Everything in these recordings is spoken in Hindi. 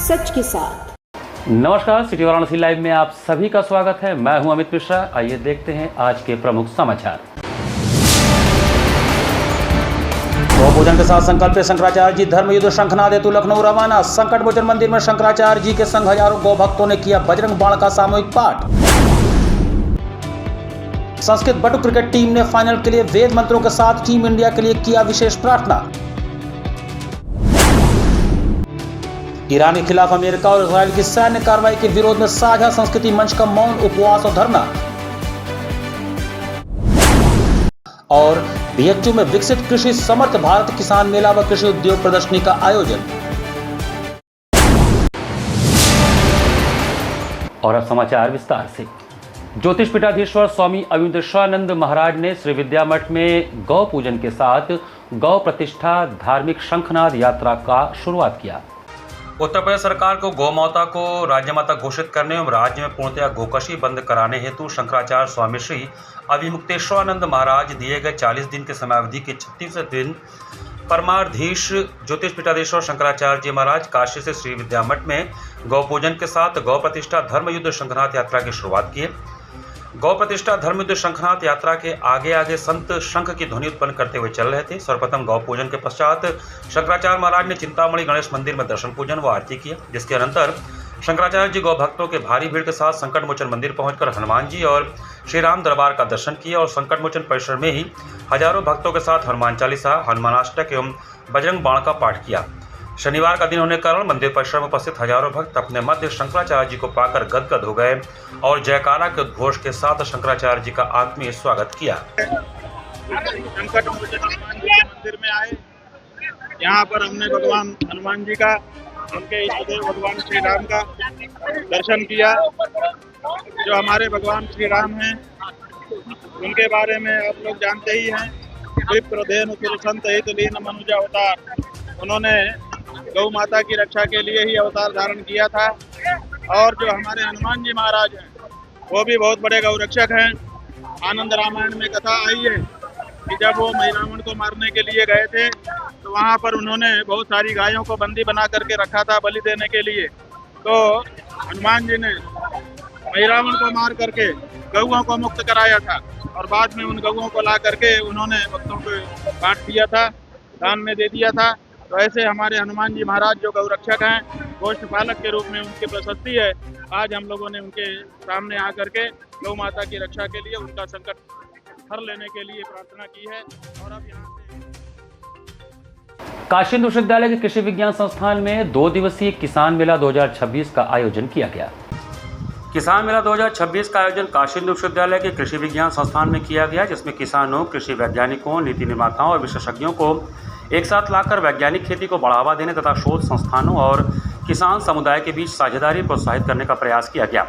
सच के साथ। नमस्कार, सिटी वाराणसी लाइव में आप सभी का स्वागत है। मैं हूं अमित मिश्रा। आइए देखते हैं आज के प्रमुख समाचार। गौपूजन के साथ संकल्प शंकराचार्य जी धर्म युद्ध शंखनाद हेतु लखनऊ रवाना। संकट मोचन मंदिर में शंकराचार्य जी के संग हजारों गौ भक्तों ने किया बजरंग बाण का सामूहिक पाठ। संस्कृत बटु क्रिकेट टीम ने फाइनल के लिए वेद मंत्रों के साथ टीम इंडिया के लिए किया विशेष प्रार्थना। ईरान के खिलाफ अमेरिका और इजरायल की सैन्य कार्रवाई के विरोध में साझा संस्कृति मंच का मौन उपवास और धरना। और बीएचयू में विकसित कृषि समर्थ भारत किसान मेला व कृषि उद्योग प्रदर्शनी का आयोजन। और अब समाचार विस्तार से। ज्योतिष पीठाधीश्वर स्वामी अविंदेश्वरानंद महाराज ने श्री विद्या मठ में गौ पूजन के साथ गौ प्रतिष्ठा धार्मिक शंखनाद यात्रा का शुरुआत किया। उत्तर प्रदेश सरकार को गौ माता को राज्य माता घोषित करने एवं राज्य में पूर्णतया गोकशी बंद कराने हेतु शंकराचार्य स्वामी श्री अविमुक्तेश्वरानंद महाराज दिए गए 40 दिन के समयावधि के 36वें दिन परमाधीश ज्योतिष पीठाधीश्वर शंकराचार्य जी महाराज काशी से श्री विद्या मठ में गौ पूजन के साथ गौ प्रतिष्ठा धर्म युद्ध शंखनाद यात्रा की शुरुआत की। गौ प्रतिष्ठा धर्म युद्ध शंखनाद यात्रा के आगे आगे संत शंख की ध्वनि उत्पन्न करते हुए चल रहे थे। सर्वप्रथम गौ पूजन के पश्चात शंकराचार्य महाराज ने चिंतामणि गणेश मंदिर में दर्शन पूजन व आरती किया, जिसके अनंतर शंकराचार्य जी गौ भक्तों के भारी भीड़ के साथ संकट मोचन मंदिर पहुंचकर हनुमान जी और श्री राम दरबार का दर्शन किया और संकट मोचन परिसर में ही हजारों भक्तों के साथ हनुमान चालीसा, हनुमानाष्टक एवं बजरंग बाण का पाठ किया। शनिवार का दिन होने के कारण मंदिर परिसर में उपस्थित हजारों भक्त अपने मध्य शंकराचार्य जी को पाकर गदगद हो गए और जयकारा के उद्घोष के साथ शंकराचार्य जी का आत्मीय स्वागत किया। संकट मोचन हनुमान जी के मंदिर में आए, यहाँ पर हमने भगवान हनुमान जी का, उनके इष्टदेव भगवान श्री राम का दर्शन किया। जो हमारे भगवान श्री राम हैं उनके बारे में आप लोग जानते ही हैं। विप्रधेनु संत हित लीन मनुजा अवतार, उन्होंने गौ माता की रक्षा के लिए ही अवतार धारण किया था। और जो हमारे हनुमान जी महाराज हैं वो भी बहुत बड़े गौ रक्षक हैं। आनंद रामायण में कथा आई है कि जब वो रावण को मारने के लिए गए थे तो वहाँ पर उन्होंने बहुत सारी गायों को बंदी बना करके रखा था बलि देने के लिए। तो हनुमान जी ने रावण को मार करके गौओं को मुक्त कराया था और बाद में उन गौओं को ला करके उन्होंने भक्तों को बांट दिया था, दान में दे दिया था। तो ऐसे हमारे हनुमान जी महाराज जो गौ रक्षक हैं, गोष्ठ पालक के रूप में उनकी प्रशस्ति है। आज हम लोगों ने उनके सामने आकर के गौ माता की रक्षा के लिए, उनका संकट हर लेने के लिए प्रार्थना की है। और अब यहाँ से काशी हिंदू विश्वविद्यालय के कृषि विज्ञान संस्थान में 2 दिवसीय किसान मेला 2026 का आयोजन किया गया। किसान मेला 2026 का आयोजन काशी हिंदू विश्वविद्यालय के कृषि विज्ञान संस्थान में किया गया, जिसमें किसानों, कृषि वैज्ञानिकों, नीति निर्माताओं और विशेषज्ञों को एक साथ लाकर वैज्ञानिक खेती को बढ़ावा देने तथा शोध संस्थानों और किसान समुदाय के बीच साझेदारी प्रोत्साहित करने का प्रयास किया गया।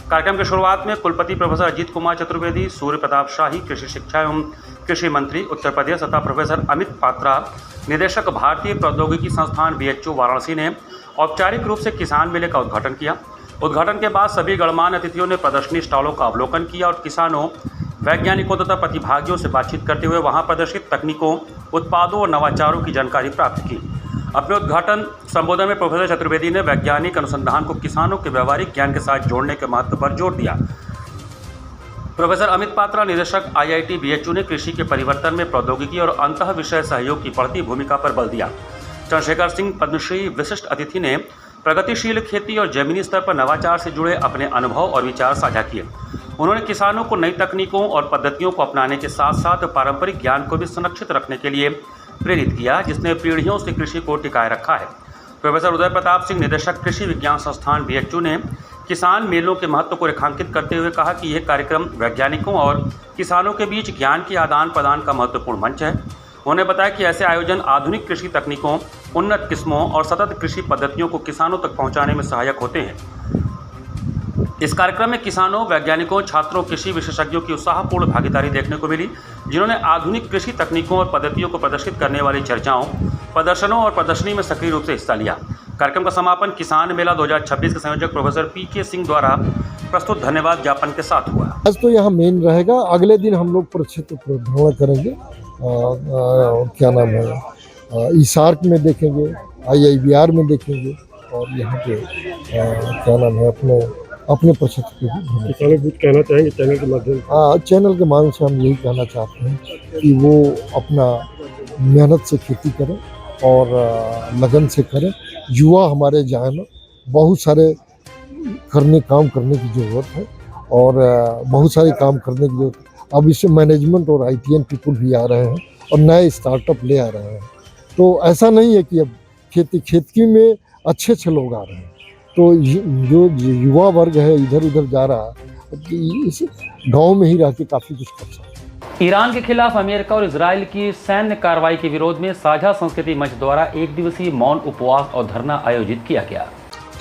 कार्यक्रम की शुरुआत में कुलपति प्रोफेसर अजीत कुमार चतुर्वेदी, सूर्य प्रताप शाही, कृषि शिक्षा एवं कृषि मंत्री उत्तर प्रदेश तथा प्रोफेसर अमित पात्रा, निदेशक भारतीय प्रौद्योगिकी संस्थान बीएचयू वाराणसी ने औपचारिक रूप से किसान मेले का उद्घाटन किया। उद्घाटन के बाद सभी गणमान्य अतिथियों ने प्रदर्शनी स्टॉलों का अवलोकन किया और किसानों, वैज्ञानिकों तथा प्रतिभागियों से बातचीत करते हुए वहां प्रदर्शित तकनीकों, उत्पादों और नवाचारों की जानकारी प्राप्त की। अपने उद्घाटन संबोधन में प्रोफेसर चतुर्वेदी ने वैज्ञानिक अनुसंधान को किसानों के व्यवहारिक ज्ञान के साथ जोड़ने के महत्व पर जोर दिया। प्रोफेसर अमित पात्रा, निदेशक आईआईटी बीएचयू ने कृषि के परिवर्तन में प्रौद्योगिकी और अंतः विषय सहयोग की बढ़ती भूमिका पर बल दिया। चंद्रशेखर सिंह पद्मश्री विशिष्ट अतिथि ने प्रगतिशील खेती और जमीनी स्तर पर नवाचार से जुड़े अपने अनुभव और विचार साझा किए। उन्होंने किसानों को नई तकनीकों और पद्धतियों को अपनाने के साथ साथ पारंपरिक ज्ञान को भी संरक्षित रखने के लिए प्रेरित किया, जिसने पीढ़ियों से कृषि को टिकाए रखा है। प्रोफेसर उदय प्रताप सिंह, निदेशक कृषि विज्ञान संस्थान बीएचयू ने किसान मेलों के महत्व को रेखांकित करते हुए कहा कि यह कार्यक्रम वैज्ञानिकों और किसानों के बीच ज्ञान के आदान प्रदान का महत्वपूर्ण मंच है। उन्होंने बताया कि ऐसे आयोजन आधुनिक कृषि तकनीकों, उन्नत किस्मों और सतत कृषि पद्धतियों को किसानों तक पहुंचाने में सहायक होते हैं। इस कार्यक्रम में किसानों, वैज्ञानिकों, छात्रों, कृषि विशेषज्ञों की उत्साहपूर्ण भागीदारी देखने को मिली, जिन्होंने आधुनिक कृषि तकनीकों और पद्धतियों को प्रदर्शित करने वाली चर्चाओं, प्रदर्शनों और प्रदर्शनी में सक्रिय रूप से हिस्सा लिया। कार्यक्रम का समापन किसान मेला 2026 के संयोजक प्रोफेसर पीके सिंह द्वारा प्रस्तुत धन्यवाद ज्ञापन के साथ हुआ। आज तो यहाँ मेन रहेगा, अगले दिन हम लोग प्रक्षेत्र भ्रमण करेंगे। क्या नाम है, ईसार्क में देखेंगे, IIBR में देखेंगे और यहाँ पे क्या नाम है अपने प्रक्षेत्र पे भी भ्रमण। किसानों को कुछ कहना चाहेंगे चैनल के माध्यम से? हाँ, चैनल के माध्यम से हम यही कहना चाहते हैं कि वो अपना मेहनत से खेती करें और लगन से करें। युवा हमारे जहाँ ना बहुत सारे काम करने की ज़रूरत है और बहुत सारे काम करने की ज़रूरत है। अब इससे मैनेजमेंट और ITN पीपल भी आ रहे हैं और नए स्टार्टअप ले आ रहे हैं। तो ऐसा नहीं है कि अब खेती में अच्छे लोग आ रहे हैं, तो जो युवा वर्ग है इधर उधर जा रहा है, इस गांव में ही रह के काफ़ी कुछ कर सकते हैं। ईरान के खिलाफ अमेरिका और इजराइल की सैन्य कार्रवाई के विरोध में साझा संस्कृति मंच द्वारा एक दिवसीय मौन उपवास और धरना आयोजित किया गया।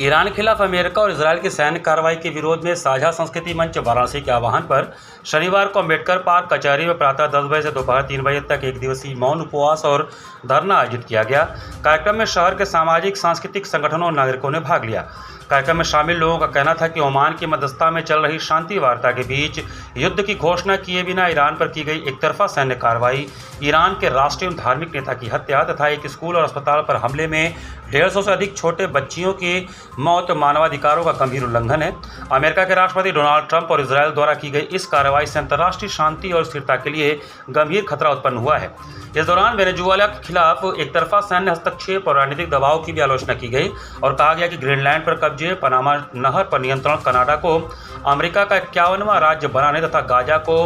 ईरान के खिलाफ अमेरिका और इजराइल की सैन्य कार्रवाई के विरोध में साझा संस्कृति मंच वाराणसी के आह्वान पर शनिवार को अम्बेडकर पार्क कचहरी में प्रातः 10 बजे से दोपहर 3 बजे तक एक दिवसीय मौन उपवास और धरना आयोजित किया गया। कार्यक्रम में शहर के सामाजिक सांस्कृतिक संगठनों और नागरिकों ने भाग लिया। कार्यक्रम में शामिल लोगों का कहना था कि ओमान की मध्यस्थता में चल रही शांति वार्ता के बीच युद्ध की घोषणा किए बिना ईरान पर की गई एकतरफा सैन्य कार्रवाई, ईरान के राष्ट्रीय एवं धार्मिक नेता की हत्या तथा एक स्कूल और अस्पताल पर हमले में 150 से अधिक छोटे बच्चियों की मौत मानवाधिकारों का गंभीर उल्लंघन है। अमेरिका के राष्ट्रपति डोनाल्ड ट्रंप और इजरायल द्वारा की गई इस कार्रवाई से अंतर्राष्ट्रीय शांति और स्थिरता के लिए गंभीर खतरा उत्पन्न हुआ है। इस दौरान वेनेजुएला के खिलाफ एकतरफा सैन्य हस्तक्षेप और राजनीतिक दबाव की भी आलोचना की गई और कहा गया कि ग्रीनलैंड पर कब्जे, पनामा नहर पर नियंत्रण, कनाडा को अमेरिका का 51वां राज्य बनाने तथा गाजा को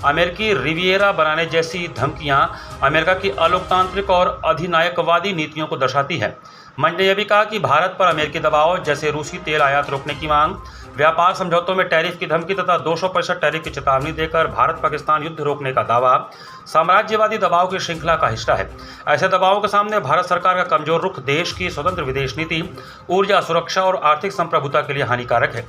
अमेरिकी रिविएरा बनाने जैसी धमकियां अमेरिका की अलोकतांत्रिक और अधिनायकवादी नीतियों को दर्शाती है। मंच ने यह भी कहा कि भारत पर अमेरिकी दबाव जैसे रूसी तेल आयात रोकने की मांग, व्यापार समझौतों में टैरिफ की धमकी तथा 200% टैरिफ की चेतावनी देकर भारत पाकिस्तान युद्ध रोकने का दावा साम्राज्यवादी दबाव की श्रृंखला का हिस्सा है। ऐसे दबावों के सामने भारत सरकार का कमजोर रुख देश की स्वतंत्र विदेश नीति, ऊर्जा सुरक्षा और आर्थिक संप्रभुता के लिए हानिकारक है।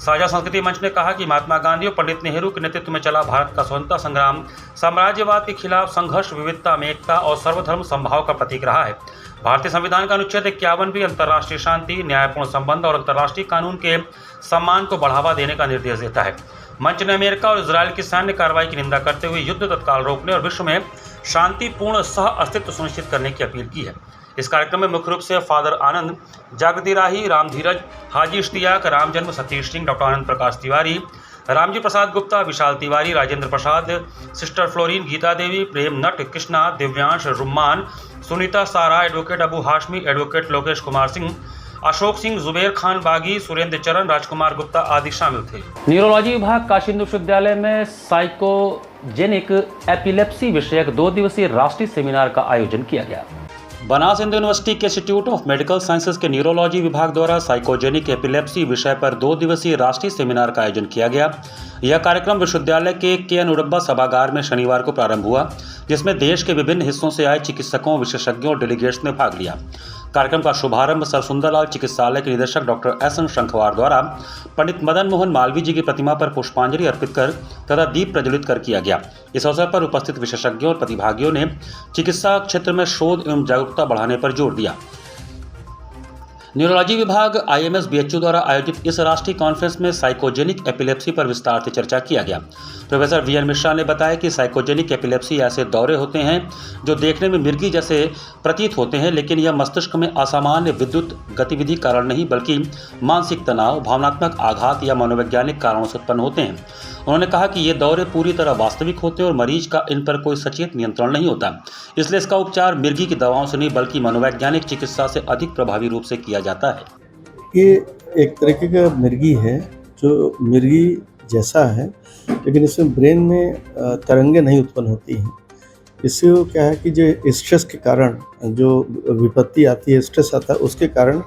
साझा संस्कृति मंच ने कहा कि महात्मा गांधी और पंडित नेहरू के नेतृत्व में चला भारत का स्वतंत्रता संग्राम साम्राज्यवाद के खिलाफ संघर्ष, विविधता में एकता और सर्वधर्म समभाव का प्रतीक रहा है। भारतीय संविधान का अनुच्छेद 51 भी अंतर्राष्ट्रीय शांति, न्यायपूर्ण संबंध और अंतर्राष्ट्रीय कानून के सम्मान को बढ़ावा देने का निर्देश देता है। मंच ने अमेरिका और इजरायल की सैन्य कार्रवाई की निंदा करते हुए युद्ध तत्काल रोकने और विश्व में शांतिपूर्ण सह अस्तित्व सुनिश्चित करने की अपील की है। इस कार्यक्रम में मुख्य रूप से फादर आनंद, जागृति राही, राम धीरज, हाजी इश्तियाक, राम जन्म, सतीश सिंह, डॉक्टर आनंद प्रकाश तिवारी, रामजी प्रसाद गुप्ता, विशाल तिवारी, राजेंद्र प्रसाद, सिस्टर फ्लोरीन, गीता देवी, प्रेम नट, कृष्णा, दिव्यांश, रुम्मान, सुनीता सारा, एडवोकेट अबू हाशमी, एडवोकेट लोकेश कुमार सिंह, अशोक सिंह, जुबेर खान बागी, सुरेंद्र चरण, राजकुमार गुप्ता आदि शामिल थे। न्यूरोलॉजी विभाग काशी हिंदू विश्वविद्यालय में साइकोजेनिक एपिलेप्सी विषयक 2 दिवसीय राष्ट्रीय सेमिनार का आयोजन किया गया। बनास हिंदू यूनिवर्सिटी के इंस्टीट्यूट ऑफ मेडिकल साइंसेज के न्यूरोलॉजी विभाग द्वारा साइकोजेनिक एपिलेप्सी विषय पर 2 दिवसीय राष्ट्रीय सेमिनार का आयोजन किया गया। यह कार्यक्रम विश्वविद्यालय के KN उडब्बा सभागार में शनिवार को प्रारंभ हुआ, जिसमें देश के विभिन्न हिस्सों से आए चिकित्सकों, विशेषज्ञों और डेलीगेट्स ने भाग लिया। कार्यक्रम का शुभारंभ सर सुंदरलाल चिकित्सालय के निदेशक डॉक्टर SN शंखवार द्वारा पंडित मदन मोहन मालवीय जी की प्रतिमा पर पुष्पांजलि अर्पित कर तथा दीप प्रज्वलित कर किया गया। इस अवसर पर उपस्थित विशेषज्ञों और प्रतिभागियों ने चिकित्सा क्षेत्र में शोध एवं जागरूकता बढ़ाने पर जोर दिया। न्यूरोलॉजी विभाग IMS BHU द्वारा आयोजित इस राष्ट्रीय कॉन्फ्रेंस में साइकोजेनिक एपिलेप्सी पर विस्तार से चर्चा किया गया। प्रोफेसर VN मिश्रा ने बताया कि साइकोजेनिक एपिलेप्सी ऐसे दौरे होते हैं जो देखने में मिर्गी जैसे प्रतीत होते हैं, लेकिन यह मस्तिष्क में असामान्य विद्युत गतिविधि कारण नहीं बल्कि मानसिक तनाव, भावनात्मक आघात या मनोवैज्ञानिक कारणों से उत्पन्न होते हैं। उन्होंने कहा कि ये दौरे पूरी तरह वास्तविक होते हैं और मरीज का इन पर कोई सचेत नियंत्रण नहीं होता, इसलिए इसका उपचार मिर्गी की दवाओं से नहीं बल्कि मनोवैज्ञानिक चिकित्सा से अधिक प्रभावी रूप से किया जाता है। ये एक तरीके का मिर्गी है जो मिर्गी जैसा है, लेकिन इसमें ब्रेन में तरंगें नहीं उत्पन्न होती हैं। इससे क्या है कि जो स्ट्रेस के कारण जो विपत्ति आती है, स्ट्रेस आता है, उसके कारण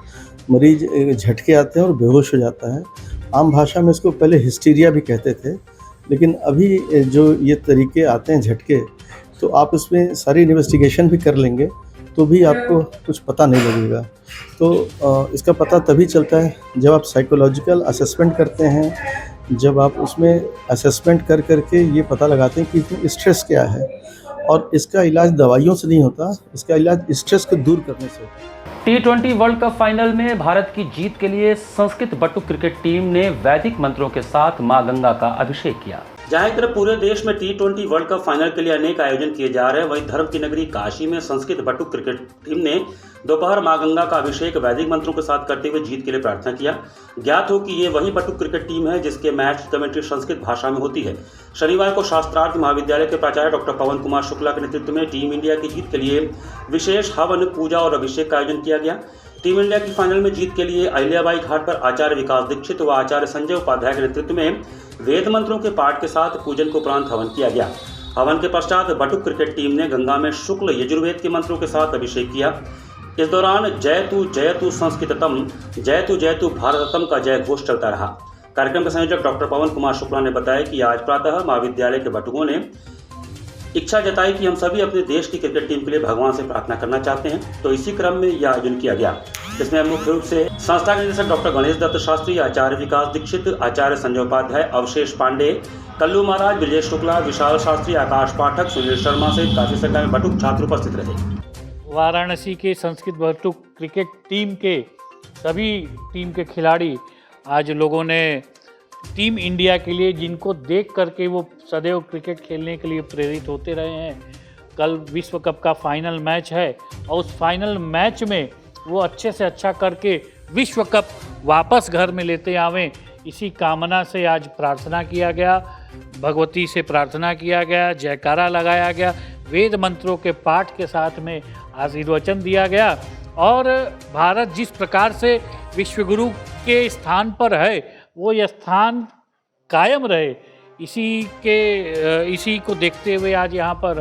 मरीज झटके आते हैं और बेहोश हो जाता है। आम भाषा में इसको पहले हिस्टीरिया भी कहते थे, लेकिन अभी जो ये तरीके आते हैं झटके, तो आप इसमें सारी इन्वेस्टिगेशन भी कर लेंगे तो भी आपको कुछ पता नहीं लगेगा। तो इसका पता तभी चलता है जब आप साइकोलॉजिकल असेसमेंट करते हैं, जब आप उसमें असेसमेंट कर करके ये पता लगाते हैं कि इसमें स्ट्रेस क्या है। और इसका इलाज दवाइयों से नहीं होता, इसका इलाज स्ट्रेस को दूर करने से होता है। T20 वर्ल्ड कप फाइनल में भारत की जीत के लिए संस्कृत बटुक क्रिकेट टीम ने वैदिक मंत्रों के साथ मां गंगा का अभिषेक किया। जहां एक तरफ पूरे देश में T20 वर्ल्ड कप फाइनल के लिए अनेक आयोजन किए जा रहे हैं, वहीं धर्म की नगरी काशी में संस्कृत बटुक क्रिकेट टीम ने दोपहर मां गंगा का अभिषेक वैदिक मंत्रों के साथ करते हुए जीत के लिए प्रार्थना किया। ज्ञात हो कि ये वही बटुक क्रिकेट टीम है जिसके मैच कमेंट्री संस्कृत भाषा में होती है। शनिवार को शास्त्रार्थ महाविद्यालय के प्राचार्य डॉक्टर पवन कुमार शुक्ला के नेतृत्व में टीम इंडिया की जीत के लिए विशेष हवन, पूजा और अभिषेक का आयोजन किया गया। टीम इंडिया की फाइनल में जीत के लिए अहिल्याबाई घाट पर आचार्य विकास दीक्षित व आचार्य संजय उपाध्याय के नेतृत्व में वेद मंत्रों के पाठ के साथ पूजन को उपरांत हवन किया गया। हवन के पश्चात बटुक क्रिकेट टीम ने गंगा में शुक्ल यजुर्वेद के मंत्रों के साथ अभिषेक किया। इस दौरान जयतु संस्कृतम, जयतु भारतम का जय घोष चलता रहा। कार्यक्रम के संयोजक डॉक्टर पवन कुमार शुक्ला ने बताया कि आज प्रातः महाविद्यालय के बटुकों ने इच्छा जताई कि हम सभी अपने देश की क्रिकेट टीम के लिए भगवान से प्रार्थना करना चाहते हैं, तो इसी क्रम में यह आयोजन किया गया। इसमें मुख्य रूप से संस्था के निदेशक डॉक्टर गणेश दत्त शास्त्री, आचार्य विकास दीक्षित, आचार्य संजय उपाध्याय, अवशेष पांडे, कल्लू महाराज, विजय शुक्ला, विशाल शास्त्री, आकाश पाठक, सुनील शर्मा सहित काफी संख्या में बटुक छात्र उपस्थित रहे। वाराणसी के संस्कृत बटुक क्रिकेट टीम के सभी टीम के खिलाड़ी आज लोगों ने टीम इंडिया के लिए, जिनको देख करके वो सदैव क्रिकेट खेलने के लिए प्रेरित होते रहे हैं। कल विश्व कप का फाइनल मैच है और उस फाइनल मैच में वो अच्छे से अच्छा करके विश्व कप वापस घर में लेते आवें, इसी कामना से आज प्रार्थना किया गया, भगवती से प्रार्थना किया गया, जयकारा लगाया गया, वेद मंत्रों के पाठ के साथ में आशीर्वचन दिया गया। और भारत जिस प्रकार से विश्वगुरु के स्थान पर है वो यह स्थान कायम रहे, इसी को देखते हुए आज यहाँ पर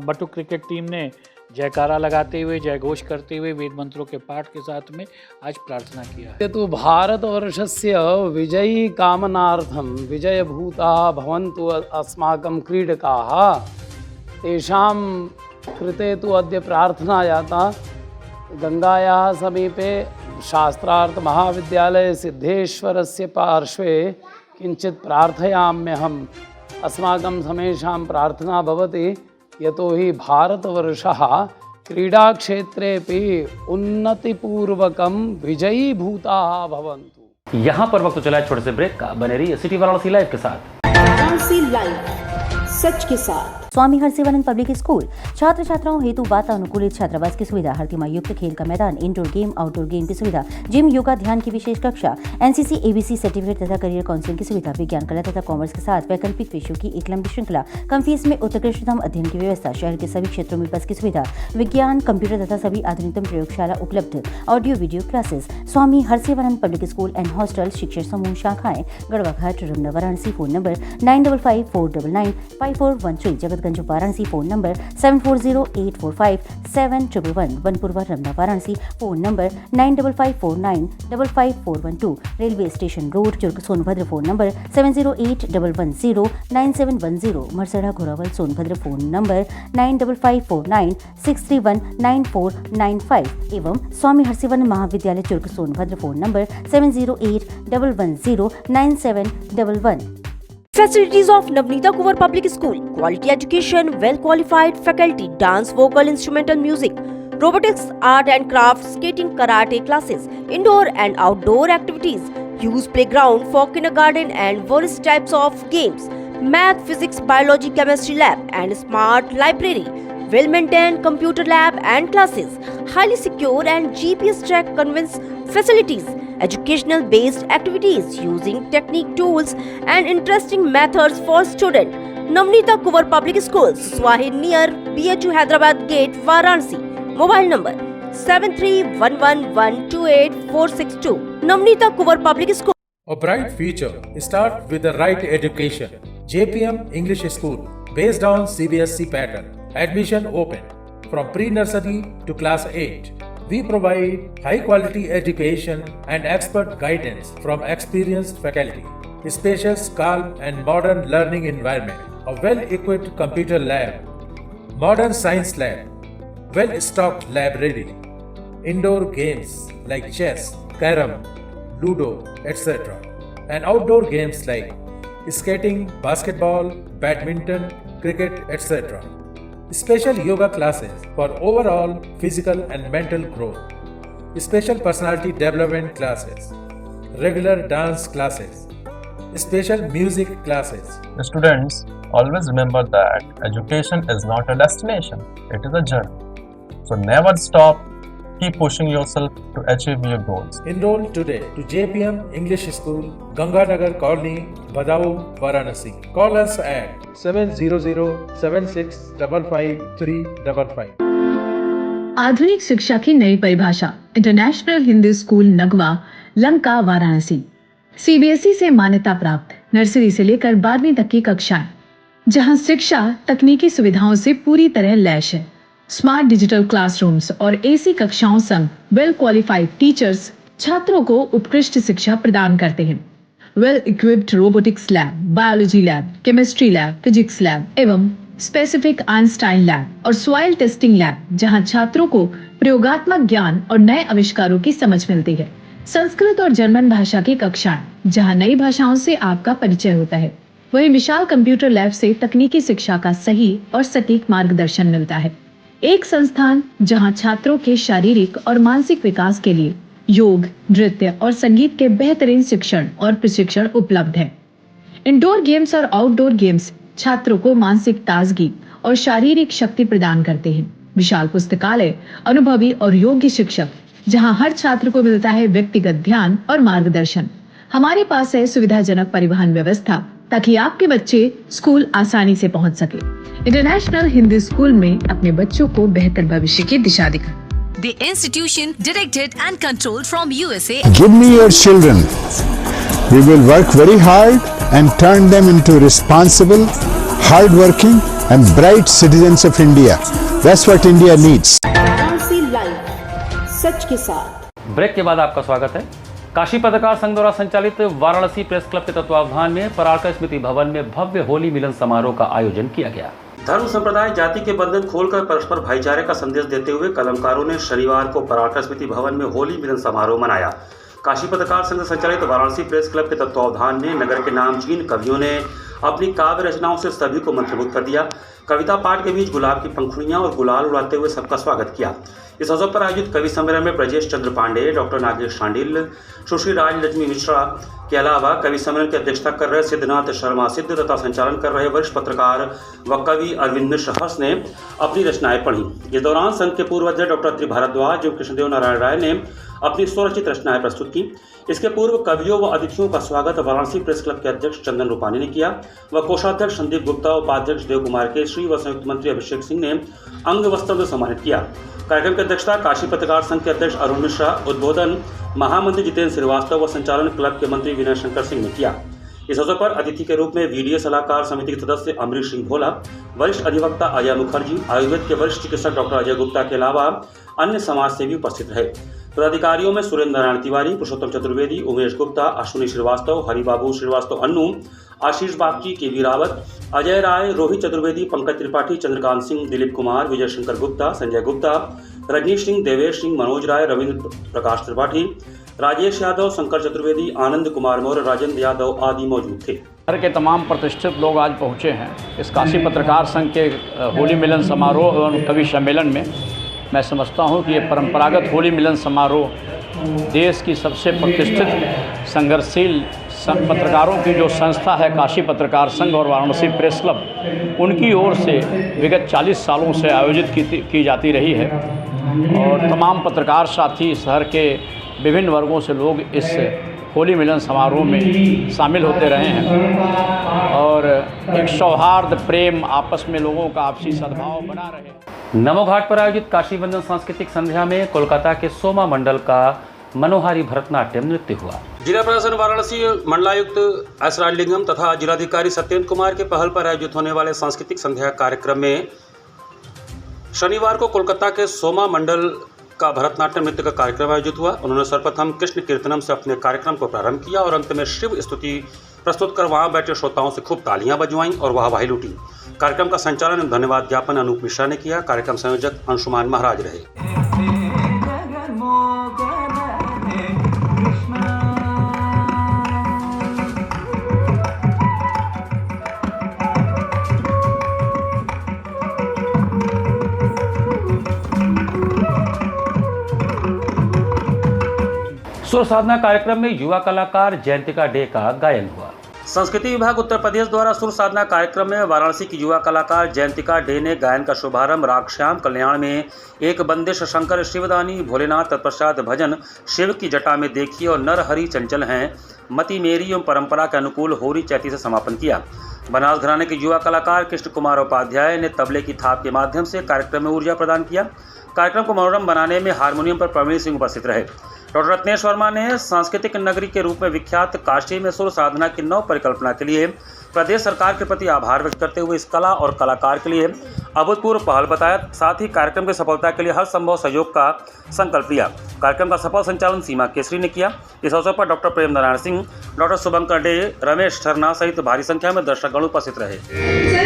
बटुक क्रिकेट टीम ने जयकारा लगाते हुए, जयघोष करते हुए, वेद मंत्रों के पाठ के साथ में आज प्रार्थना किया। तो भारतवर्षस्य विजयी कामनार्थं विजयभूता भवन्तु अस्माकं क्रीडकाः, तेषां कृते तु अद्य प्रार्थना जाता। गंगायाः समीपे शास्त्रार्थ महाविद्यालय सिद्धेश्वरस्य पार्श्वे किञ्चित् प्रार्थयाम्यहम्। अस्माकं समेषां प्रार्थना भवति यतोहि भारतवर्षः क्रीडाक्षेत्रेपि उन्नतिपूर्वकं विजयीभूताः भवन्तु। यहाँ पर वक्त चला है छोटे से ब्रेक का। बने रहिए सिटी वाराणसी लाइव के साथ। वाराणसी लाइव, सच के साथ। स्वामी हरसिवानंद पब्लिक स्कूल छात्र छात्राओं हेतु वातानुकूलित छात्रावास की सुविधा, हर युक्त खेल का मैदान, इंडोर गेम, आउटडोर गेम की सुविधा, जिम, योगा, ध्यान की विशेष कक्षा, एनसीसी, एबीसी सर्टिफिकेट तथा करियर काउंसलिंग की सुविधा, विज्ञान, कला तथा कॉमर्स के साथ वैकल्पिक विषयों की एक लंबी श्रृंखला, कम फीस में उत्कृष्टतम अध्ययन की व्यवस्था, शहर के सभी क्षेत्रों में बस की सुविधा, विज्ञान, कंप्यूटर तथा सभी आधुनिकतम प्रयोगशाला उपलब्ध, audio video classes. Swami Harsivanand public school and hostel, शिक्षण समूह, शाखाएं Garhwa Ghat, Ramna, Varanasi. Phone number 9554995413, Jagatganj Varanasi. Phone number 7408457111, Vanpurwa, Ramna, Varanasi. Phone number 9554955412, railway station road, Churk, Sonbhadra. Phone number 7081109710, Marsara, Ghorawal, Sonbhadra. Phone number 955496319495 एवं स्वामी हरसिवानंद महाविद्यालय, Churk, Sonbhadra. Phone number 7081109711। Facilities of Navneeta Kuwar Public School: quality education, well qualified faculty, dance, vocal, instrumental music, robotics, art and crafts, skating, karate classes, indoor and outdoor activities, use playground for kindergarten and various types of games, math, physics, biology, chemistry lab and smart library, well maintained computer lab and classes, highly secure and GPS track conveyance facilities, educational based activities using technique tools and interesting methods for students. Navneeta Kuwar Public Schools, Swahid near BHU Hyderabad Gate, Varanasi. Mobile number 7311128462. Navneeta Kuwar Public School. A bright future starts with the right education. JPM English School, based on CBSE pattern. Admission open from pre-nursery to class 8. We provide high-quality education and expert guidance from experienced faculty. Spacious, calm and modern learning environment. A well-equipped computer lab. Modern science lab. Well-stocked library. Indoor games like chess, carom, ludo, etc. And outdoor games like skating, basketball, badminton, cricket, etc. Special yoga classes for overall physical and mental growth. Special personality development classes. Regular dance classes. Special music classes. The students always remember that education is not a destination, it is a journey. So never stop Keep pushing yourself to achieve your goals. Enroll today to JPM English School, Ganganagar Colony, Badaun, Varanasi. Call us at 700-7655-355. आधुनिक शिक्षा की नई परिभाषा, international Hindi school Nagwa, Lanka, Varanasi. CBSE से मान्यता प्राप्त नर्सरी से लेकर 12वीं तक की कक्षाएं, जहां शिक्षा तकनीकी सुविधाओं से पूरी तरह लैस है। स्मार्ट डिजिटल क्लासरूम्स और एसी कक्षाओं संग वेल क्वालिफाइड टीचर्स छात्रों को उत्कृष्ट शिक्षा प्रदान करते हैं। Well equipped robotics lab, biology lab, chemistry lab, physics lab एवं स्पेसिफिक आइंस्टाइन लैब और सॉइल टेस्टिंग लैब, जहां छात्रों को प्रयोगात्मक ज्ञान और नए आविष्कारों की समझ मिलती है। संस्कृत और जर्मन भाषा की कक्षाएं, जहां नई भाषाओं से आपका परिचय होता है। वहीं विशाल कंप्यूटर लैब से तकनीकी शिक्षा का सही और सटीक मार्गदर्शन मिलता है। एक संस्थान जहां छात्रों के शारीरिक और मानसिक विकास के लिए योग, नृत्य और संगीत के बेहतरीन शिक्षण और प्रशिक्षण उपलब्ध है। इंडोर गेम्स और आउटडोर गेम्स छात्रों को मानसिक ताजगी और शारीरिक शक्ति प्रदान करते हैं। विशाल पुस्तकालय, अनुभवी और योग्य शिक्षक, जहां हर छात्र को मिलता है व्यक्तिगत ध्यान और मार्गदर्शन। हमारे पास है सुविधाजनक परिवहन व्यवस्था, ताकि आपके बच्चे स्कूल आसानी से पहुंच सके। इंटरनेशनल हिंदी स्कूल में अपने बच्चों को बेहतर भविष्य की दिशा दिखाएं। The institution directed and controlled from USA. Give me your children. We will work very hard and turn them into responsible, hard-working and bright citizens of India. That's what India needs. सच के साथ। ब्रेक के बाद आपका स्वागत है। काशी पत्रकार संघ द्वारा संचालित वाराणसी प्रेस क्लब के तत्वावधान में परार्का स्मृति भवन में भव्य होली मिलन समारोह का आयोजन किया गया। धर्म संप्रदाय जाति के बंधन खोलकर परस्पर भाईचारे का संदेश देते हुए कलमकारों ने शनिवार को परार्का स्मृति भवन में होली मिलन समारोह मनाया। काशी पत्रकार संघ संचालित वाराणसी प्रेस क्लब के तत्वावधान में नगर के नामचीन कवियों ने अपनी काव्य रचनाओं से सभी को मंत्रमुग्ध कर दिया। कविता पाठ के बीच गुलाब की पंखुड़ियां और गुलाल उड़ाते हुए सबका स्वागत किया। इस अवसर पर आयोजित कवि सम्मेलन में ब्रजेश चंद्र पांडे, डॉक्टर नागेश शांडिल, सुश्री राज लक्ष्मी मिश्रा के अलावा कवि सम्मेलन की अध्यक्षता कर रहे सिद्धनाथ शर्मा सिद्ध तथा संचालन कर रहे वरिष्ठ पत्रकार व कवि अरविंद मिश्र हर्ष ने अपनी रचनाएं पढ़ी। इस दौरान संघ के पूर्व अध्यक्ष डॉक्टर त्रि भारद्वाज एवं कृष्णदेव नारायण राय ने अपनी स्वरचित रचनाएं प्रस्तुत की। इसके पूर्व कवियों व अतिथियों का स्वागत वाराणसी प्रेस क्लब के अध्यक्ष चंदन रूपानी ने किया व कोषाध्यक्ष संदीप गुप्ता, उपाध्यक्ष देव कुमार केसरी व संयुक्त मंत्री अभिषेक सिंह ने अंग वस्त्र से सम्मानित किया। कार्यक्रम की अध्यक्षता काशी पत्रकार संघ के अध्यक्ष अरुण मिश्रा, उद्बोधन महामंत्री जितेंद्र श्रीवास्तव व संचालन क्लब के मंत्री विनय शंकर सिंह ने किया। इस अवसर पर अतिथि के रूप में वीडीए सलाहकार समिति के सदस्य अमरीश सिंह भोला, वरिष्ठ अधिवक्ता अजय मुखर्जी, आयुर्वेद के वरिष्ठ चिकित्सक डॉक्टर अजय गुप्ता के अलावा अन्य समाजसेवी उपस्थित रहे। पदाधिकारियों में सुरेंद्र नारायण तिवारी, पुरुषोत्तम चतुर्वेदी, उमेश गुप्ता, अश्विनी श्रीवास्तव, हरिबाबू श्रीवास्तव अन्नू, आशीष बागची, के रावत, अजय राय, रोहित चतुर्वेदी, पंकज त्रिपाठी, चंद्रकांत सिंह, दिलीप कुमार, विजय शंकर गुप्ता, संजय गुप्ता, रजनीश सिंह, देवेश सिंह, मनोज राय, रविंद्र प्रकाश त्रिपाठी, राजेश यादव, शंकर चतुर्वेदी, आनंद कुमार मौर्य, राजेंद्र यादव आदि मौजूद थे। शहर के तमाम प्रतिष्ठित लोग आज पहुँचे हैं इस काशी पत्रकार संघ के होली मिलन समारोह एवं कवि सम्मेलन में। मैं समझता हूँ कि ये परंपरागत होली मिलन समारोह देश की सबसे प्रतिष्ठित संघर्षशील पत्रकारों की जो संस्था है काशी पत्रकार संघ और वाराणसी प्रेस क्लब, उनकी ओर से विगत 40 सालों से आयोजित की जाती रही है और तमाम पत्रकार साथी शहर के विभिन्न वर्गों से लोग इस होली मिलन समारोह में शामिल होते रहे हैं और एक सौहार्द, प्रेम, आपस में लोगों का आपसी सद्भाव बना रहे। नमो घाट पर आयोजित काशी वंदन सांस्कृतिक संध्या में कोलकाता के सोमा मंडल का मनोहारी भरतनाट्यम नृत्य हुआ। जिला प्रशासन वाराणसी मंडलायुक्त एस राजलिंगम तथा जिलाधिकारी सत्येंद्र कुमार के पहल पर आयोजित होने वाले सांस्कृतिक संध्या कार्यक्रम में शनिवार को कोलकाता के सोमा मंडल का भरतनाट्यम नृत्य का कार्यक्रम आयोजित हुआ। उन्होंने सर्वप्रथम कृष्ण कीर्तनम से अपने कार्यक्रम को प्रारंभ किया और अंत में शिव स्तुति प्रस्तुत कर वहां बैठे श्रोताओं से खूब तालियां बजवाईं और वाहवाही लूटी। कार्यक्रम का संचालन एवं धन्यवाद ज्ञापन अनूप मिश्रा ने किया। कार्यक्रम संयोजक अंशुमान महाराज रहे। सुर साधना कार्यक्रम में युवा कलाकार जयंतिका डे का गायन हुआ। संस्कृति विभाग उत्तर प्रदेश द्वारा सुर साधना कार्यक्रम में वाराणसी की युवा कलाकार जयंतिका डे ने गायन का शुभारंभ रागश्याम कल्याण में एक बंदिश शंकर शिवदानी भोलेनाथ तत्पश्चात भजन शिव की जटा में देखिए और नर हरि चंचल हैं मति मेरी एवं परंपरा के अनुकूल होरी चैती से समापन किया। बनास घराने के युवा कलाकार कृष्ण कुमार उपाध्याय ने तबले की थाप के माध्यम से कार्यक्रम में ऊर्जा प्रदान किया। कार्यक्रम को मनोरम बनाने में हारमोनियम पर प्रवीण सिंह उपस्थित रहे। डॉक्टर रत्नेश वर्मा ने सांस्कृतिक नगरी के रूप में विख्यात काशी में सुर साधना की नव परिकल्पना के लिए प्रदेश सरकार के प्रति आभार व्यक्त करते हुए इस कला और कलाकार के लिए अभूतपूर्व पहल बताया। साथ ही कार्यक्रम की सफलता के लिए हर संभव सहयोग का संकल्प लिया। कार्यक्रम का सफल संचालन सीमा केसरी ने किया। इस अवसर पर डॉक्टर प्रेम नारायण सिंह, डॉक्टर शुभंकर डे, रमेश ठरना सहित भारी संख्या में दर्शकगण उपस्थित रहे।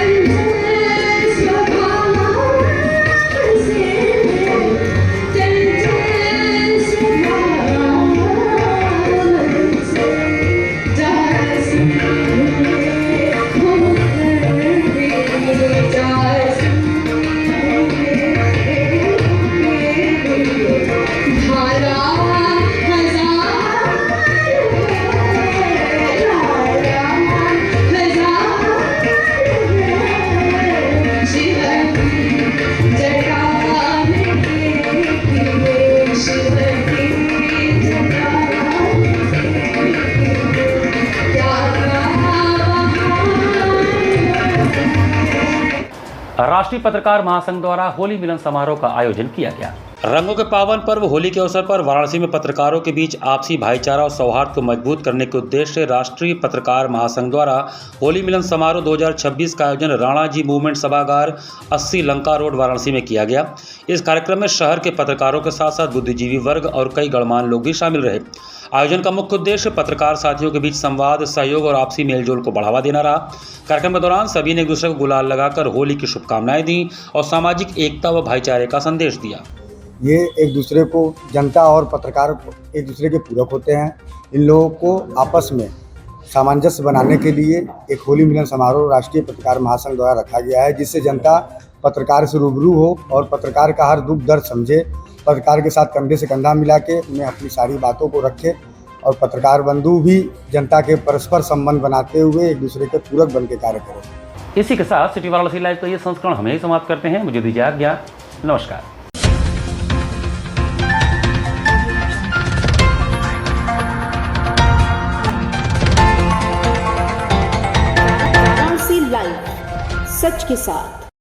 राष्ट्रीय पत्रकार महासंघ द्वारा होली मिलन समारोह का आयोजन किया गया। रंगों के पावन पर्व होली के अवसर पर वाराणसी में पत्रकारों के बीच आपसी भाईचारा और सौहार्द को मजबूत करने के उद्देश्य से राष्ट्रीय पत्रकार महासंघ द्वारा होली मिलन समारोह 2026 का आयोजन राणा जी मूवमेंट सभागार 80 लंका रोड वाराणसी में किया गया। इस कार्यक्रम में शहर के पत्रकारों के साथ साथ बुद्धिजीवी वर्ग और कई गणमान्य लोग भी शामिल रहे। आयोजन का मुख्य उद्देश्य पत्रकार साथियों के बीच संवाद, सहयोग और आपसी मेलजोल को बढ़ावा देना रहा। कार्यक्रम के दौरान सभी ने एक दूसरे को गुलाल लगाकर होली की शुभकामनाएं दी और सामाजिक एकता व भाईचारे का संदेश दिया। ये एक दूसरे को, जनता और पत्रकार एक दूसरे के पूरक होते हैं। इन लोगों को आपस में सामंजस्य बनाने के लिए एक होली मिलन समारोह राष्ट्रीय पत्रकार महासंघ द्वारा रखा गया है, जिससे जनता पत्रकार से रूबरू हो और पत्रकार का हर दुख दर्द समझे, पत्रकार के साथ कंधे से कंधा मिला के उन्हें अपनी सारी बातों को रखे और पत्रकार बंधु भी जनता के परस्पर संबंध बनाते हुए एक दूसरे के पूरक बन के कार्य करें। इसी के साथ सिटी वाराणसी लाइव का ये संस्करण हमें ही समाप्त करते हैं। मुझे दीजिए आज्ञा। नमस्कार। लाइव सच के साथ।